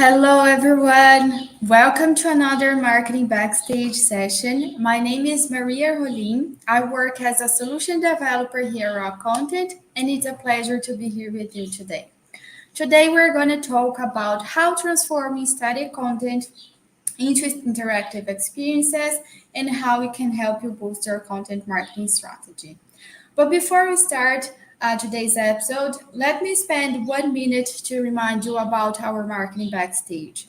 Hello, everyone. Welcome to another Marketing Backstage session. My name is Maria Rolim. I work as a solution developer here at Raw Content, and it's a pleasure to be here with you today. Today, we're going to talk about how transforming static content into interactive experiences and how it can help you boost your content marketing strategy. But before we start today's episode, let me spend 1 minute to remind you about our Marketing Backstage.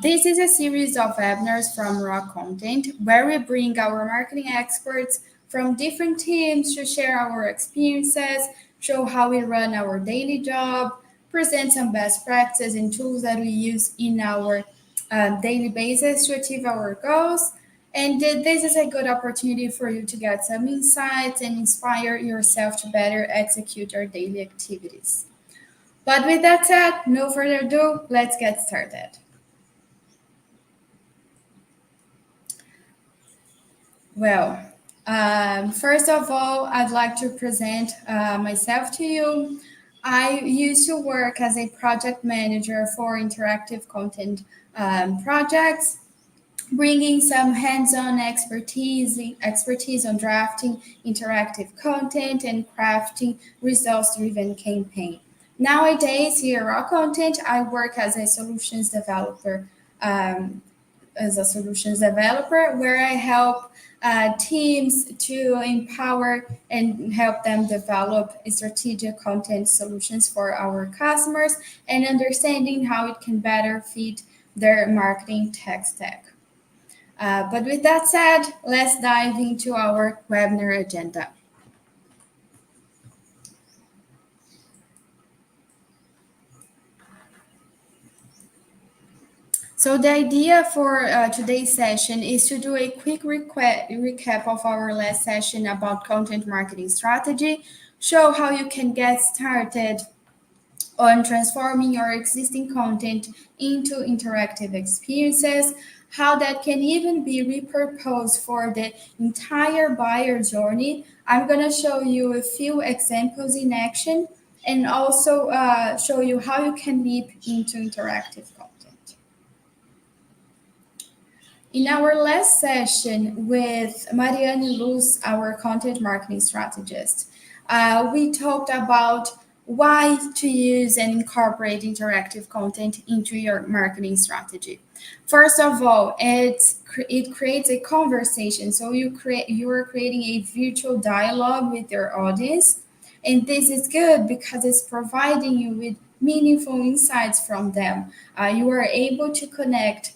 This is a series of webinars from Raw Content where we bring our marketing experts from different teams to share our experiences, show how we run our daily job, present some best practices and tools that we use in our daily basis to achieve our goals. And this is a good opportunity for you to get some insights and inspire yourself to better execute your daily activities. But with that said, no further ado, let's get started. Well, first of all, I'd like to present myself to you. I used to work as a project manager for interactive content projects, bringing some hands-on expertise on drafting interactive content and crafting results-driven campaign. Nowadays, here at Content, I work as a solutions developer. Where I help teams to empower and help them develop strategic content solutions for our customers and understanding how it can better fit their marketing tech stack. But with that said, let's dive into our webinar agenda. So the idea for today's session is to do a quick recap of our last session about content marketing strategy, show how you can get started on transforming your existing content into interactive experiences, how that can even be repurposed for the entire buyer journey. I'm going to show you a few examples in action and also show you how you can leap into interactive content. In our last session with Mariane Luz, our content marketing strategist, we talked about why to use and incorporate interactive content into your marketing strategy. First of all, it creates a conversation. So you are creating a virtual dialogue with your audience, and this is good because it's providing you with meaningful insights from them. You are able to connect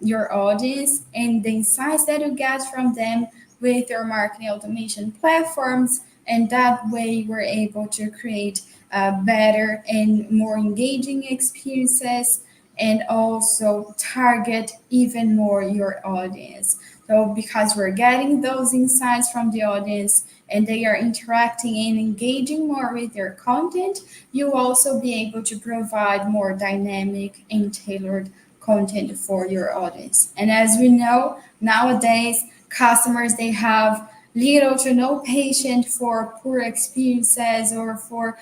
your audience and the insights that you get from them with your marketing automation platforms. And that way, we're able to create better and more engaging experiences and also target even more your audience. So because we're getting those insights from the audience and they are interacting and engaging more with your content, you will also be able to provide more dynamic and tailored content for your audience. And as we know, nowadays, customers, they have little to no patience for poor experiences or for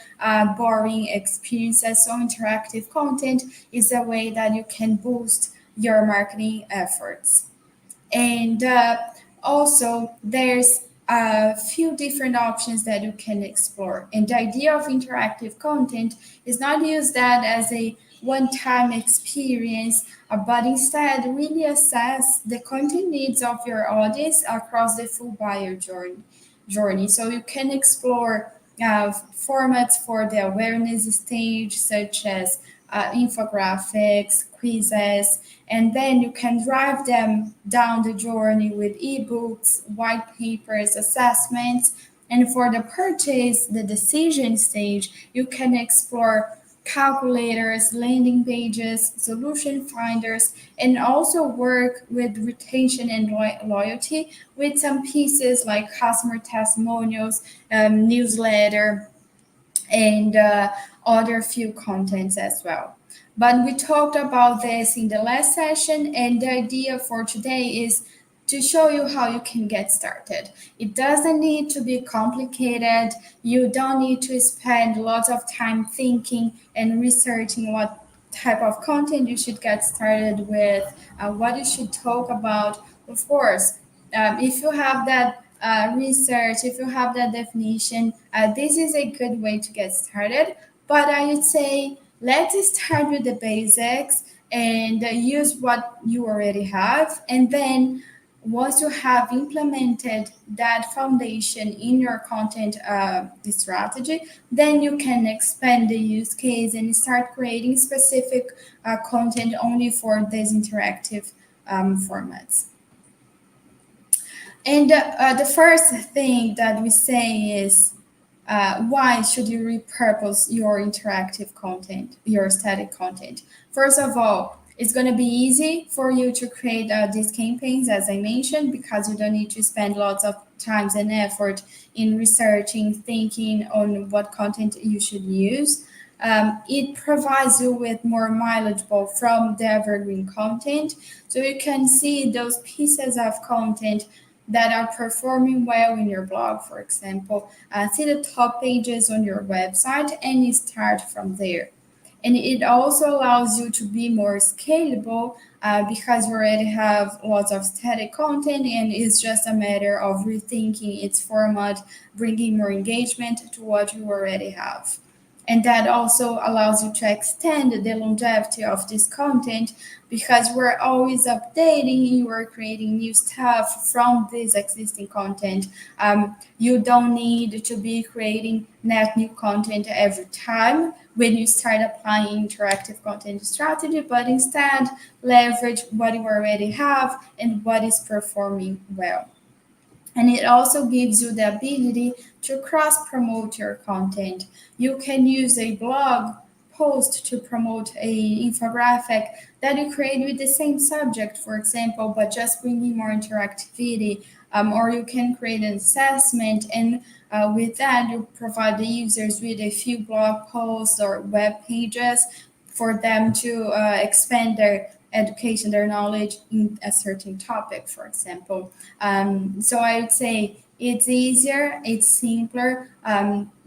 boring experiences. So interactive content is a way that you can boost your marketing efforts. And also, there's a few different options that you can explore. And the idea of interactive content is not use that as a one-time experience, but instead really assess the content needs of your audience across the full buyer journey. So you can explore formats for the awareness stage, such as infographics, quizzes, and then you can drive them down the journey with ebooks, white papers, assessments. And for the purchase, the decision stage, you can explore calculators, landing pages, solution finders, and also work with retention and loyalty with some pieces like customer testimonials, newsletter, and other few contents as well. But we talked about this in the last session, and the idea for today is to show you how you can get started. It doesn't need to be complicated. You don't need to spend lots of time thinking and researching what type of content you should get started with, what you should talk about. Of course, if you have that research, if you have that definition, this is a good way to get started. But I would say let's start with the basics and use what you already have. And then once you have implemented that foundation in your content strategy, then you can expand the use case and start creating specific content only for these interactive formats. And the first thing that we say is why should you repurpose your interactive content, your static content? First of all, it's going to be easy for you to create these campaigns, as I mentioned, because you don't need to spend lots of times and effort in researching, thinking on what content you should use. It provides you with more mileageable from the evergreen content. So you can see those pieces of content that are performing well in your blog, for example. See the top pages on your website and you start from there. And it also allows you to be more scalable because you already have lots of static content and it's just a matter of rethinking its format, bringing more engagement to what you already have. And that also allows you to extend the longevity of this content because we're always updating, you are creating new stuff from this existing content. You don't need to be creating net new content every time when you start applying interactive content strategy, but instead leverage what you already have and what is performing well. And it also gives you the ability to cross promote your content. You can use a blog post to promote a infographic that you create with the same subject, for example, but just bringing more interactivity. Or you can create an assessment, and with that, you provide the users with a few blog posts or web pages for them to expand their education, their knowledge in a certain topic, for example. So I would say it's easier, it's simpler.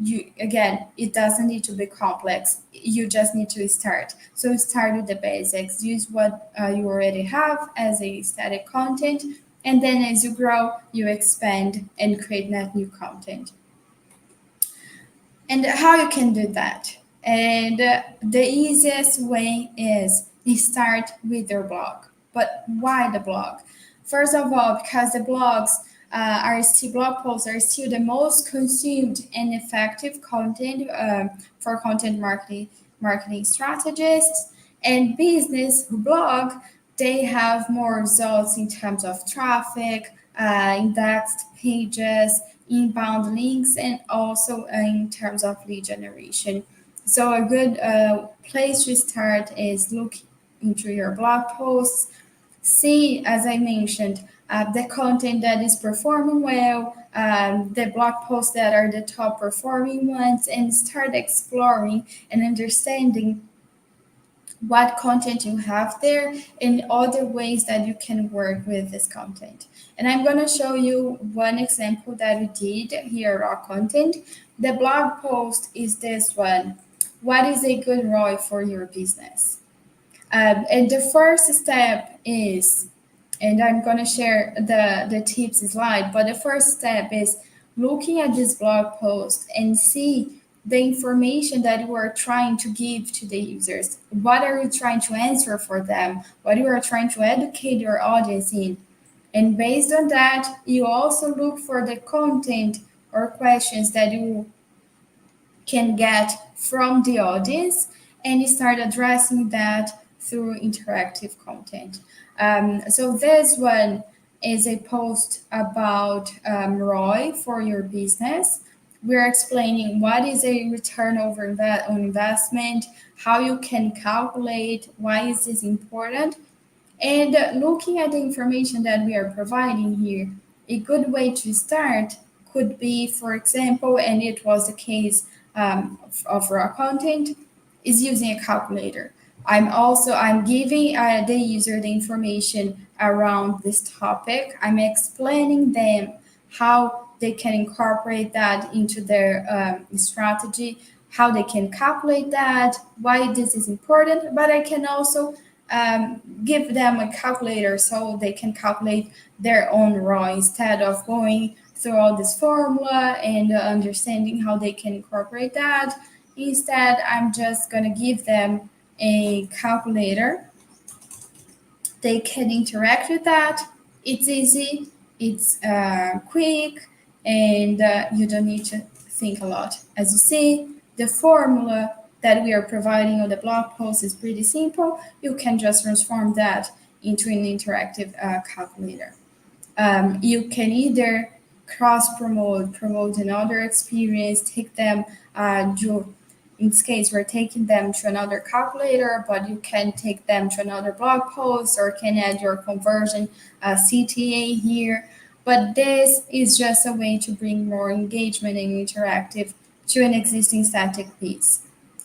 You again, it doesn't need to be complex. You just need to start. So start with the basics. Use what you already have as a static content, and then as you grow, you expand and create net new content. And how you can do that? And the easiest way is you start with your blog. But why the blog? First of all, because the blogs blog posts are still the most consumed and effective content for content marketing strategists and business who blog. They have more results in terms of traffic, indexed pages, inbound links, and also in terms of lead generation. So a good place to start is look into your blog posts, see, as I mentioned, the content that is performing well, the blog posts that are the top performing ones, and start exploring and understanding what content you have there and other ways that you can work with this content. And I'm going to show you one example that we did here, raw content. The blog post is this one. What is a good ROI for your business? And the first step is, and I'm going to share the tips slide, but the first step is looking at this blog post and see the information that you are trying to give to the users. What are you trying to answer for them? What you are trying to educate your audience in? And based on that, you also look for the content or questions that you can get from the audience and start addressing that through interactive content. So this one is a post about ROI for your business. We're explaining what is a return on investment, how you can calculate, why is this important, and looking at the information that we are providing here. A good way to start could be, for example, and it was the case of raw content, is using a calculator. I'm giving the user the information around this topic. I'm explaining them how they can incorporate that into their strategy. how they can calculate that, why this is important, but I can also give them a calculator so they can calculate their own ROI instead of going through all this formula and understanding how they can incorporate that. Instead, I'm just going to give them a calculator. They can interact with that. It's easy, it's quick, and you don't need to think a lot. As you see, the formula that we are providing on the blog post is pretty simple. You can just transform that into an interactive calculator. You can either cross promote another experience, take them in this case, we're taking them to another calculator, but you can take them to another blog post or can add your conversion CTA here. But this is just a way to bring more engagement and interactive to an existing static piece.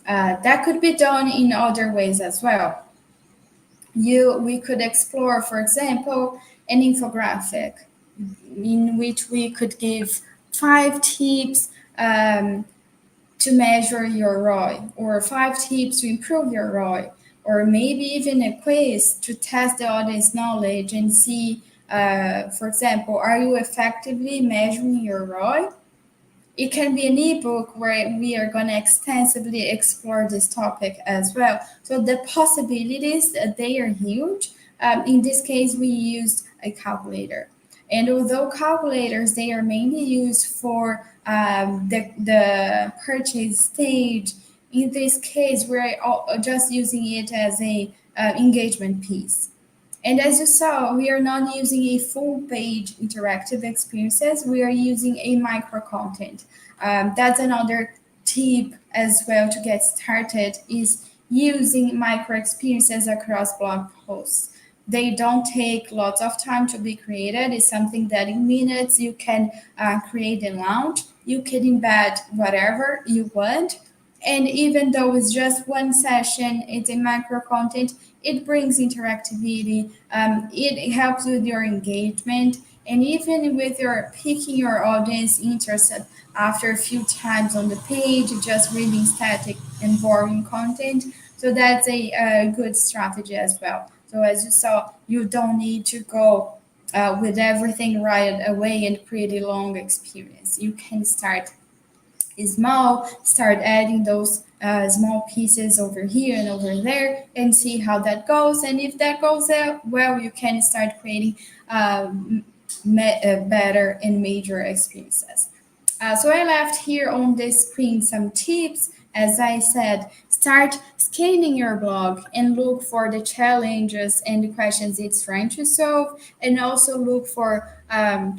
That could be done in other ways as well. We could explore, for example, an infographic in which we could give 5 tips to measure your ROI, or 5 tips to improve your ROI, or maybe even a quiz to test the audience knowledge and see, for example, are you effectively measuring your ROI? It can be an ebook where we are going to extensively explore this topic as well. So the possibilities, they are huge. In this case, we used a calculator. And although calculators, they are mainly used for the purchase stage, in this case, we're just using it as a engagement piece. And as you saw, we are not using a full page interactive experiences. We are using a micro content. That's another tip as well to get started is using micro experiences across blog posts. They don't take lots of time to be created. It's something that in minutes you can create and launch. You can embed whatever you want. And even though it's just one session, it's a micro content, it brings interactivity, it helps with your engagement, and even with your picking your audience interested after a few times on the page, just reading static and boring content. So that's a good strategy as well. So as you saw, you don't need to go with everything right away and create a long experience. You can start small, start adding those small pieces over here and over there and see how that goes. And if that goes well, you can start creating better and major experiences. So I left here on this screen some tips. As I said, start scanning your blog and look for the challenges and the questions it's trying to solve, and also look for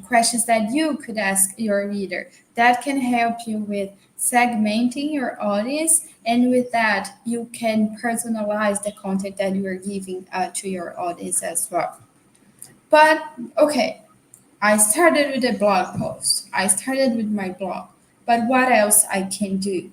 questions that you could ask your reader. That can help you with segmenting your audience, and with that, you can personalize the content that you are giving to your audience as well. But okay, I started with a blog post. I started with my blog. But what else I can do?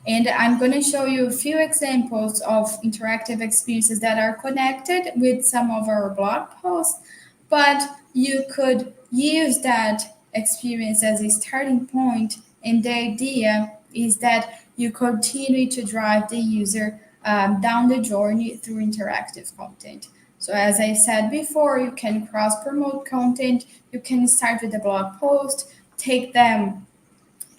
And I'm going to show you a few examples of interactive experiences that are connected with some of our blog posts, but you could use that experience as a starting point. And the idea is that you continue to drive the user down the journey through interactive content. So as I said before, you can cross-promote content. You can start with a blog post, take them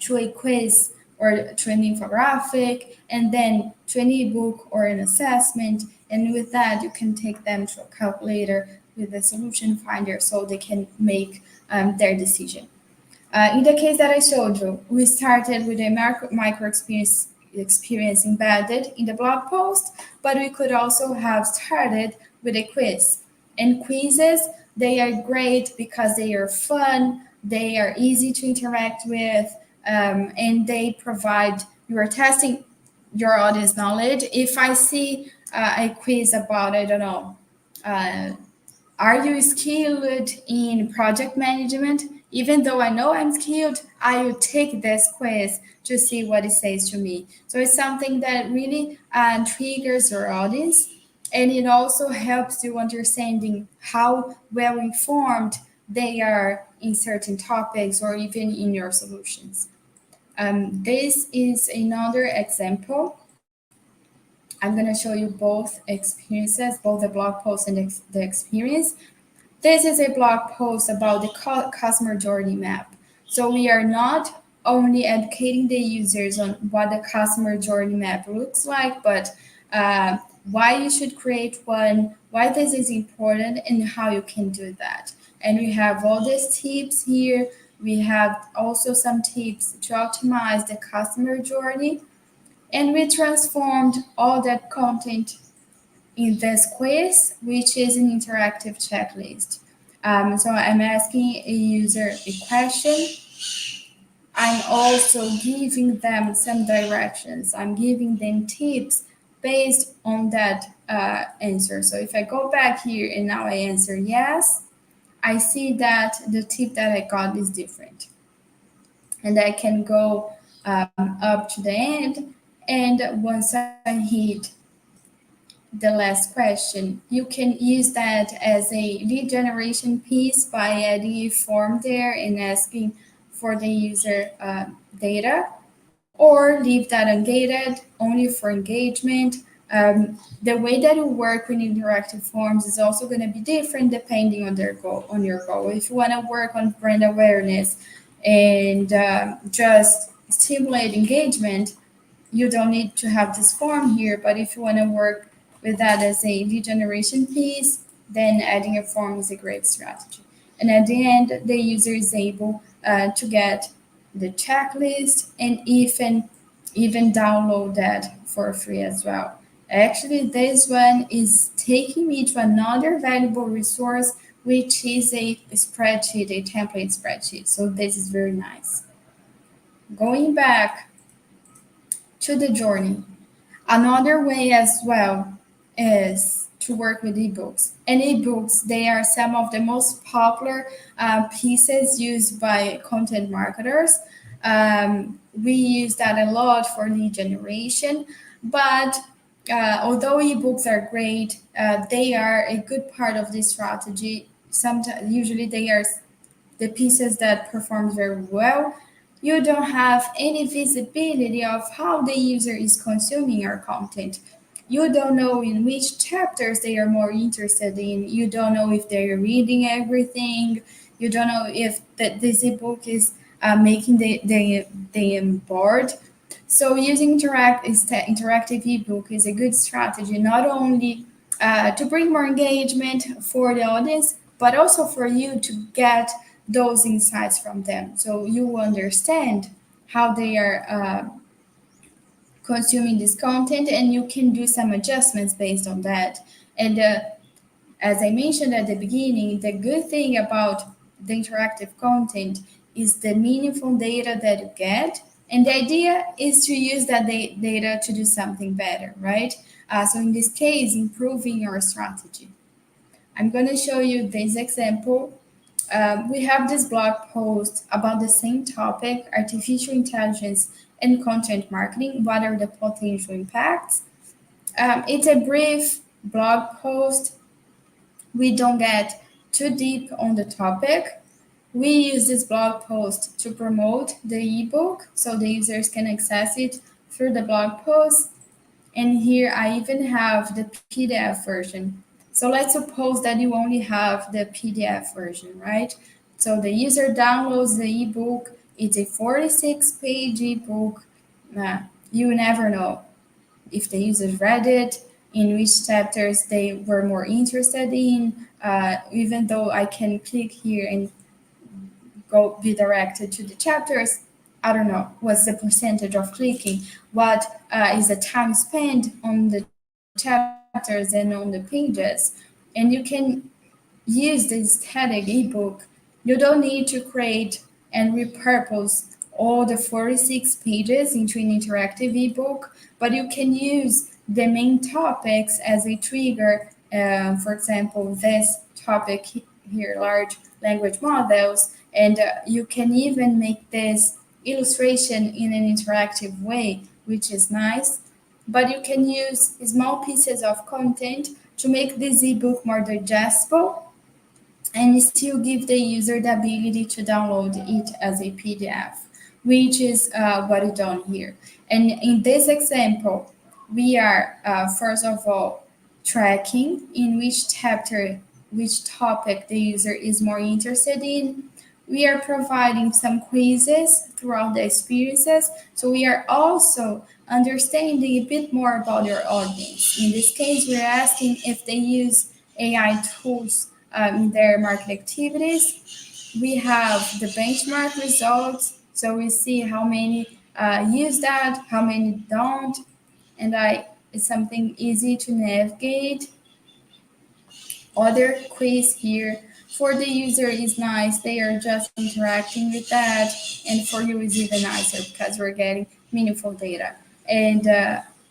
to a quiz or to an infographic, and then to an ebook or an assessment. And with that, you can take them to a calculator with a solution finder so they can make their decision. In the case that I showed you, we started with a micro experience embedded in the blog post, but we could also have started with a quiz. And quizzes, they are great because they are fun, they are easy to interact with, and they provide, you are testing your audience knowledge. If I see a quiz about, I don't know, are you skilled in project management? Even though I know I'm skilled, I will take this quiz to see what it says to me. So it's something that really triggers your audience, and it also helps you understanding how well informed they are in certain topics or even in your solutions. This is another example. I'm going to show you both experiences, both the blog post and the experience. This is a blog post about the customer journey map. So we are not only educating the users on what the customer journey map looks like, but why you should create one, why this is important, and how you can do that. And we have all these tips here. We have also some tips to optimize the customer journey. And we transformed all that content in this quiz, which is an interactive checklist. So I'm asking a user a question. I'm also giving them some directions. I'm giving them tips based on that answer. So if I go back here and now I answer yes, I see that the tip that I got is different. And I can go up to the end. And once I hit the last question, you can use that as a lead generation piece by adding a form there and asking for the user data, or leave that ungated only for engagement. The way that you work with interactive forms is also going to be different depending on their goal, on your goal. If you want to work on brand awareness and just stimulate engagement, you don't need to have this form here. But if you want to work with that as a lead generation piece, then adding a form is a great strategy. And at the end, the user is able to get the checklist and even download that for free as well. Actually, this one is taking me to another valuable resource, which is a spreadsheet, a template spreadsheet. So this is very nice. Going back to the journey, another way as well is to work with ebooks. And ebooks, they are some of the most popular pieces used by content marketers. We use that a lot for lead generation, but although ebooks are great, they are a good part of this strategy. Sometimes, usually, they are the pieces that perform very well. You don't have any visibility of how the user is consuming your content. You don't know in which chapters they are more interested in. You don't know if they're reading everything. You don't know if this ebook is making them bored. So using interactive ebook is a good strategy, not only to bring more engagement for the audience, but also for you to get those insights from them. So you understand how they are consuming this content, and you can do some adjustments based on that. And as I mentioned at the beginning, the good thing about the interactive content is the meaningful data that you get. And the idea is to use that data to do something better, right? So in this case, improving your strategy. I'm going to show you this example. We have this blog post about the same topic, artificial intelligence and content marketing. What are the potential impacts? It's a brief blog post. We don't get too deep on the topic. We use this blog post to promote the ebook so the users can access it through the blog post. And here I even have the PDF version. So let's suppose that you only have the PDF version, right? So the user downloads the ebook. It's a 46-page ebook. You never know if the users read it, in which chapters they were more interested in, even though I can click here and go be directed to the chapters. I don't know what's the percentage of clicking, what is the time spent on the chapters and on the pages. And you can use this static ebook. You don't need to create and repurpose all the 46 pages into an interactive ebook, but you can use the main topics as a trigger. For example, this topic here, large language models, and you can even make this illustration in an interactive way, which is nice. But you can use small pieces of content to make this ebook more digestible and still give the user the ability to download it as a PDF. which is what we've done here. And in this example, we are first of all tracking in which chapter, which topic the user is more interested in. We are providing some quizzes throughout the experiences. So we are also understanding a bit more about your audience. In this case, we're asking if they use AI tools in their market activities. We have the benchmark results. So we see how many use that, how many don't, and it's something easy to navigate. Other quiz here for the user is nice. They are just interacting with that, and for you is even nicer because we're getting meaningful data. And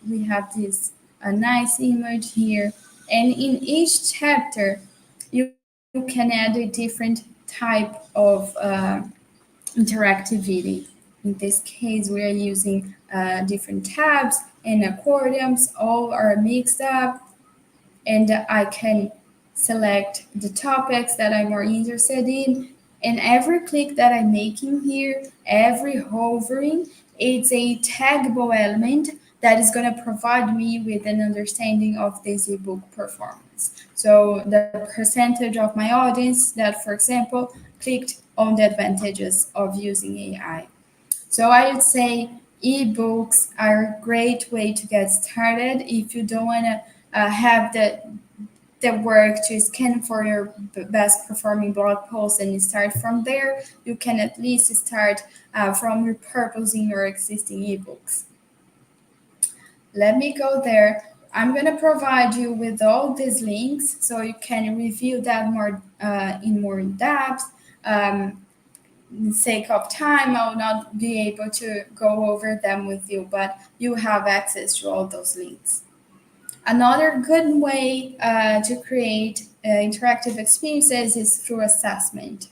we have this a nice image here. And in each chapter, you can add a different type of interactivity. In this case, we are using different tabs and accordions, all are mixed up, and I can select the topics that I'm more interested in. And every click that I'm making here, every hovering, it's a taggable element that is going to provide me with an understanding of this ebook performance. So the percentage of my audience that, for example, clicked on the advantages of using AI. So I would say ebooks are a great way to get started if you don't want to have the work to scan for your best performing blog posts and start from there. You can at least start from repurposing your existing ebooks. Let me go there. I'm going to provide you with all these links so you can review that more in depth. Sake of time, I will not be able to go over them with you, but you have access to all those links. Another good way to create interactive experiences is through assessments.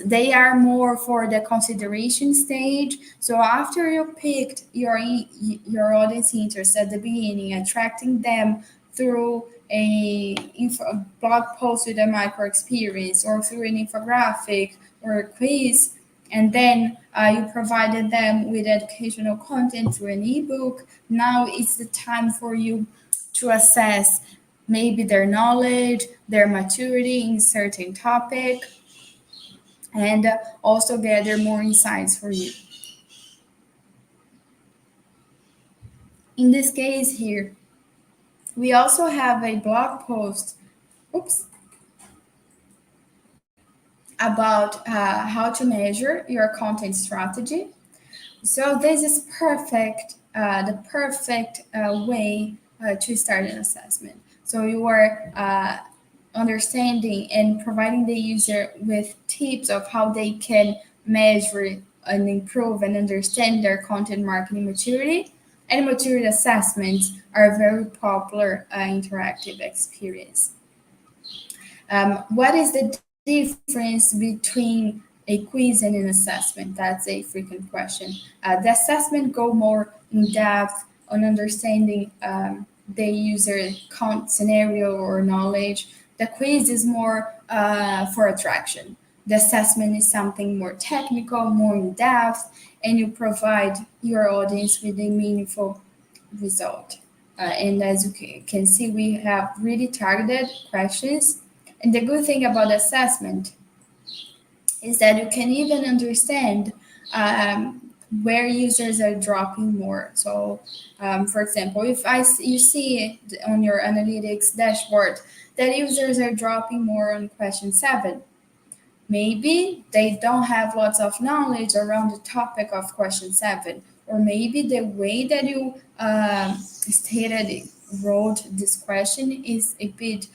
They are more for the consideration stage. So after you picked your audience interest at the beginning, attracting them through a blog post with a micro experience or through an infographic or a quiz, and then you provided them with educational content through an ebook. Now it's the time for you to assess maybe their knowledge, their maturity in certain topic, and also gather more insights for you. In this case here, we also have a blog post, about how to measure your content strategy. So this is the perfect way to start an assessment. So you are understanding and providing the user with tips of how they can measure and improve and understand their content marketing maturity. And maturity assessments are a very popular interactive experience. What is the difference between a quiz and an assessment? That's a frequent question. The assessment go more in depth on understanding the user scenario or knowledge. The quiz is more for attraction. The assessment is something more technical, more in depth, and you provide your audience with a meaningful result. And as you can see, we have really targeted questions. And the good thing about assessment is that you can even understand where users are dropping more. So, for example, if you see on your analytics dashboard that users are dropping more on question 7, maybe they don't have lots of knowledge around the topic of question 7, or maybe the way that you wrote this question is a bit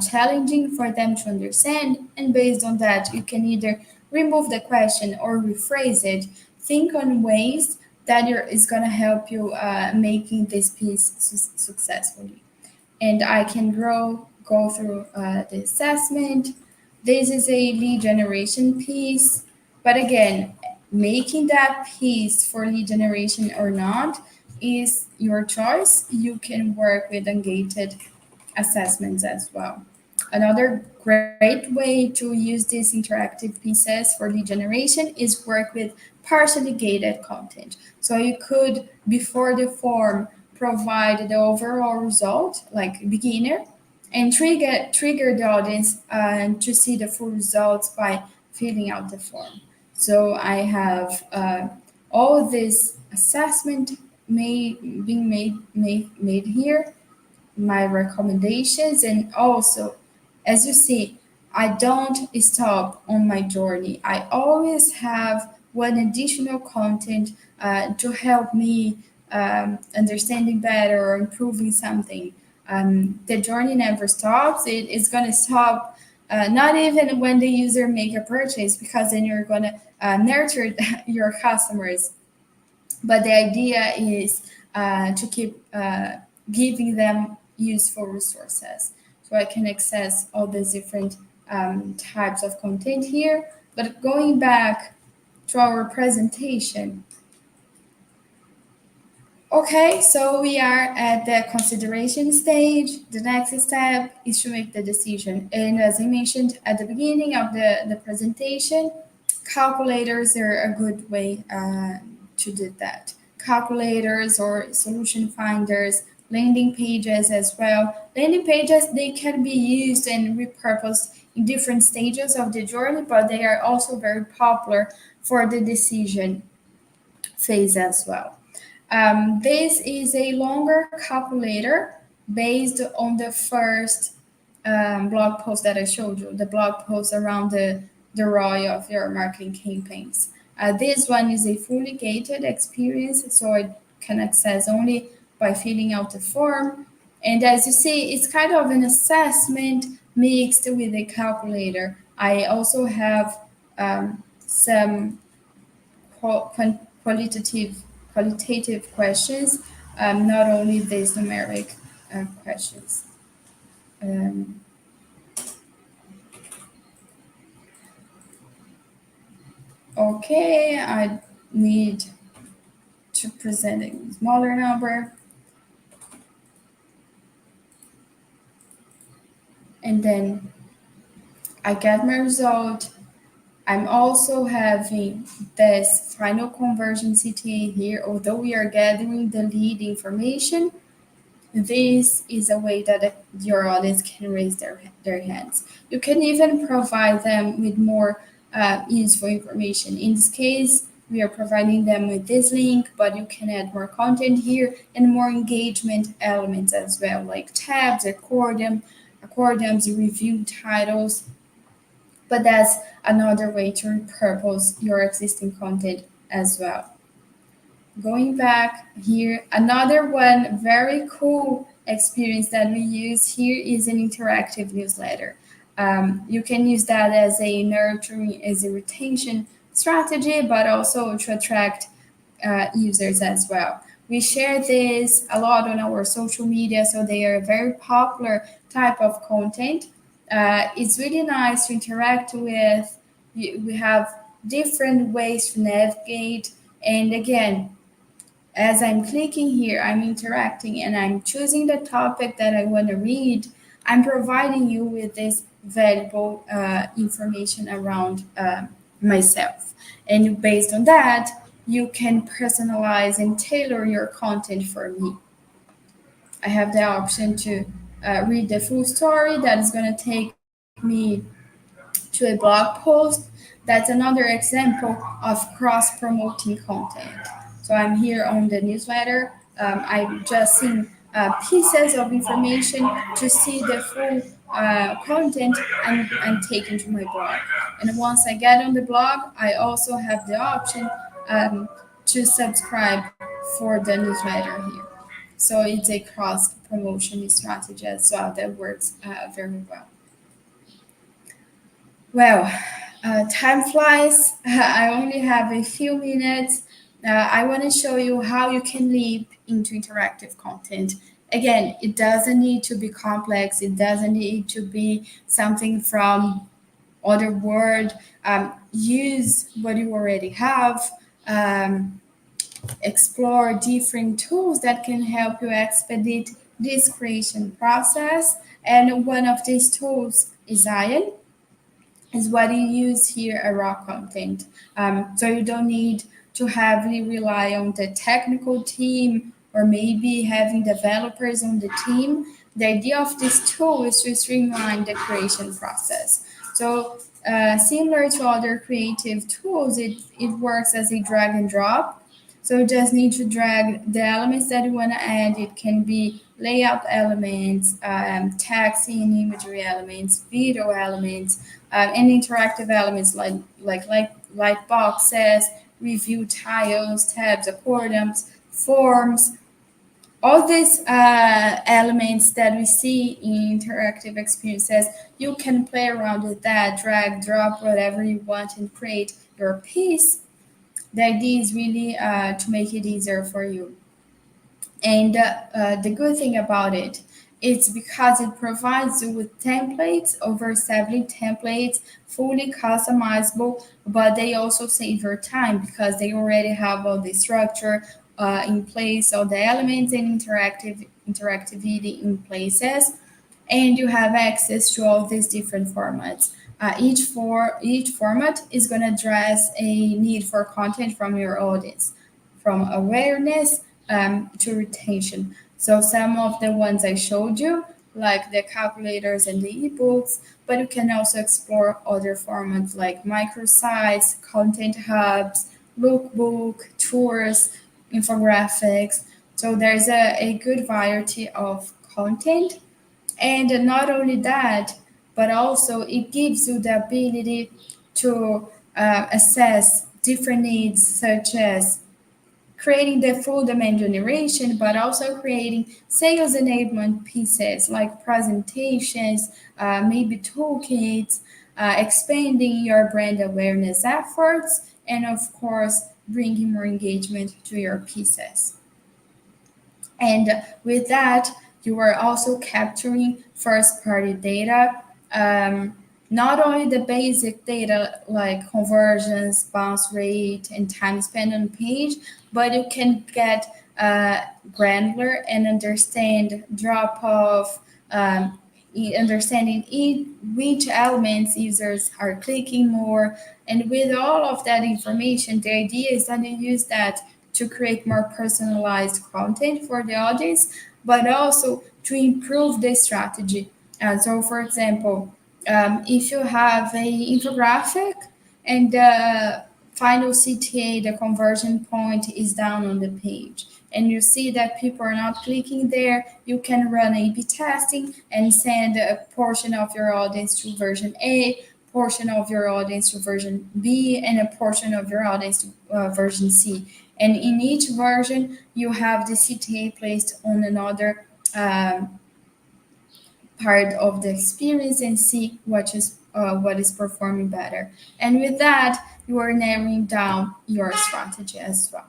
challenging for them to understand, and based on that, you can either remove the question or rephrase it. Think on ways that is going to help you making this piece successfully. And I can go through the assessment. This is a lead generation piece, but again, making that piece for lead generation or not is your choice. You can work with ungated assessments as well. Another great way to use these interactive pieces for lead generation is work with partially gated content. So you could, before the form, provide the overall result, like beginner, and trigger the audience to see the full results by filling out the form. So I have all this assessment being made here, my recommendations, and also, as you see, I don't stop on my journey. I always have one additional content to help me understanding better or improving something. The journey never stops. It is going to stop not even when the user make a purchase, because then you're going to nurture your customers, but the idea is to keep giving them useful resources. So I can access all these different types of content here. But going back to our presentation, okay, so we are at the consideration stage. The next step is to make the decision. And as I mentioned at the beginning of the presentation, calculators are a good way to do that. Calculators or solution finders, landing pages as well. Landing pages, they can be used and repurposed in different stages of the journey, but they are also very popular for the decision phase as well. This is a longer calculator based on the first blog post that I showed you, the blog post around the ROI of your marketing campaigns. This one is a fully gated experience, so it can access only by filling out the form. And as you see, it's kind of an assessment mixed with a calculator. I also have some qualitative questions, not only these numeric questions. Um, okay, I need to present a smaller number, and then I get my result. I'm also having this final conversion CTA here, although we are gathering the lead information. This is a way that your audience can raise their hands. You can even provide them with more useful information. In this case, we are providing them with this link, but you can add more content here and more engagement elements as well, like tabs, accordions, review titles. But that's another way to repurpose your existing content as well. Going back here, another one very cool experience that we use here is an interactive newsletter. You can use that as a nurturing, as a retention strategy, but also to attract users as well. We share this a lot on our social media, so they are a very popular type of content. It's really nice to interact with. We have different ways to navigate, and again, as I'm clicking here, I'm interacting and I'm choosing the topic that I want to read. I'm providing you with this valuable information around myself. And based on that, you can personalize and tailor your content for me. I have the option to read the full story that is going to take me to a blog post. That's another example of cross promoting content. So I'm here on the newsletter. I'm just seeing pieces of information to see the full content and take into my blog. And once I get on the blog, I also have the option to subscribe for the newsletter here. So it's a cross promotion strategy as well that works very well. Well, time flies. I only have a few minutes. I want to show you how you can leap into interactive content. Again, it doesn't need to be complex. It doesn't need to be something from other world. Use what you already have. Explore different tools that can help you expedite this creation process. And one of these tools is Ion, is what you use here at raw content. So you don't need to heavily rely on the technical team or maybe having developers on the team. The idea of this tool is to streamline the creation process. So similar to other creative tools, it works as a drag and drop. So you just need to drag the elements that you want to add. It can be layout elements, text and imagery elements, video elements, and interactive elements like light boxes, review tiles, tabs, accordance, forms. All these elements that we see in interactive experiences, you can play around with that, drag, drop, whatever you want, and create your piece. The idea is really to make it easier for you. And the good thing about it, it's because it provides you with templates, over 70 templates, fully customizable, but they also save your time because they already have all the structure in place, all the elements and interactivity in places, and you have access to all these different formats. Each format is going to address a need for content from your audience, from awareness to retention. So some of the ones I showed you, like the calculators and the ebooks, but you can also explore other formats like microsites, content hubs, lookbook, tours, infographics. So there's a good variety of content, and not only that, but also it gives you the ability to assess different needs, such as creating the full demand generation, but also creating sales enablement pieces like presentations, maybe toolkits, expanding your brand awareness efforts, and of course, bringing more engagement to your pieces. And with that, you are also capturing first party data. Not only the basic data like conversions, bounce rate, and time spent on page, but you can get granular and understand drop off, understanding which elements users are clicking more. And with all of that information, the idea is that you use that to create more personalized content for the audience, but also to improve the strategy. So, for example, if you have a infographic and the final CTA, the conversion point is down on the page, and you see that people are not clicking there, you can run A/B testing and send a portion of your audience to version A, portion of your audience to version B, and a portion of your audience to version C. And in each version, you have the CTA placed on another part of the experience and see what is performing better. And with that, you are narrowing down your strategy as well.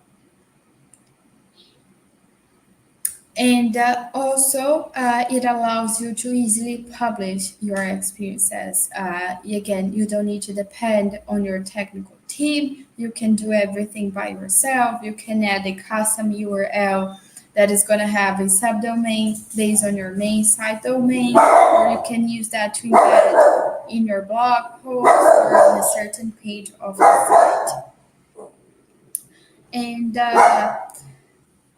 And also, it allows you to easily publish your experiences. Again, you don't need to depend on your technical team. You can do everything by yourself. You can add a custom URL that is going to have a subdomain based on your main site domain, or you can use that to embed it in your blog post or on a certain page of the site. And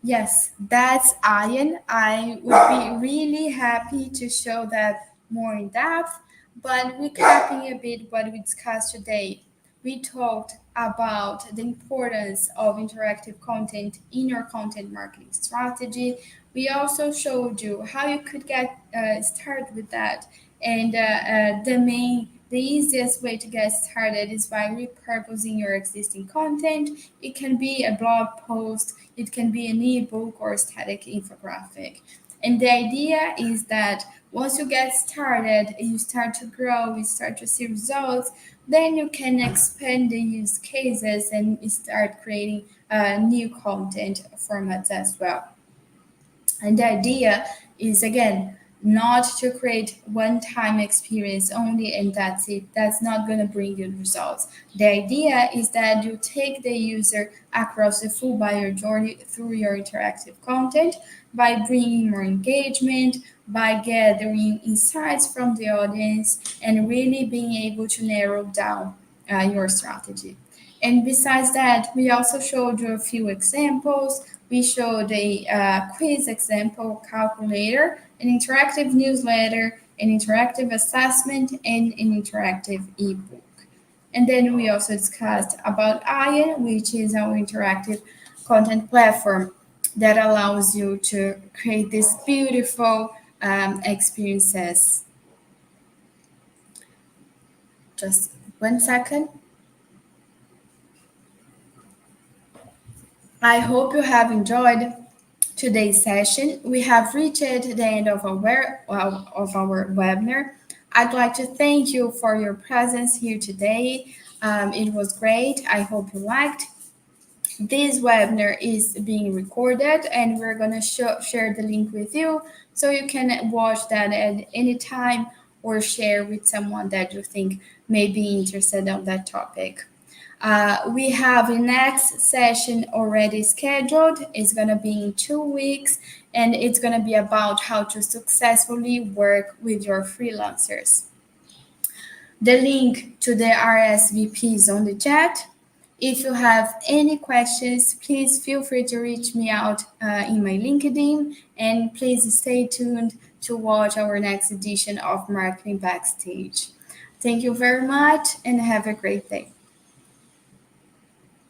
yes, that's Ian. I would be really happy to show that more in depth, but recapping a bit what we discussed today, we talked about the importance of interactive content in your content marketing strategy. We also showed you how you could get started with that, and the easiest way to get started is by repurposing your existing content. It can be a blog post, it can be an ebook or a static infographic. And the idea is that once you get started, you start to grow, you start to see results, then you can expand the use cases and start creating new content formats as well. And the idea is, again, not to create one-time experience only and that's it. That's not going to bring you results. The idea is that you take the user across the full buyer journey through your interactive content by bringing more engagement, by gathering insights from the audience, and really being able to narrow down your strategy. And besides that, we also showed you a few examples. We showed a quiz example calculator, an interactive newsletter, an interactive assessment, and an interactive ebook. And then we also discussed about Ian, which is our interactive content platform that allows you to create these beautiful experiences. Just 1 second. I hope you have enjoyed today's session. We have reached the end of our webinar. I'd like to thank you for your presence here today. It was great. I hope you liked. This webinar is being recorded and we're going to share the link with you so you can watch that at any time or share with someone that you think may be interested on that topic. We have a next session already scheduled. It's going to be in 2 weeks, and it's going to be about how to successfully work with your freelancers. The link to the RSVP is on the chat. If you have any questions, please feel free to reach me out in my LinkedIn, and please stay tuned to watch our next edition of Marketing Backstage. Thank you very much, and have a great day.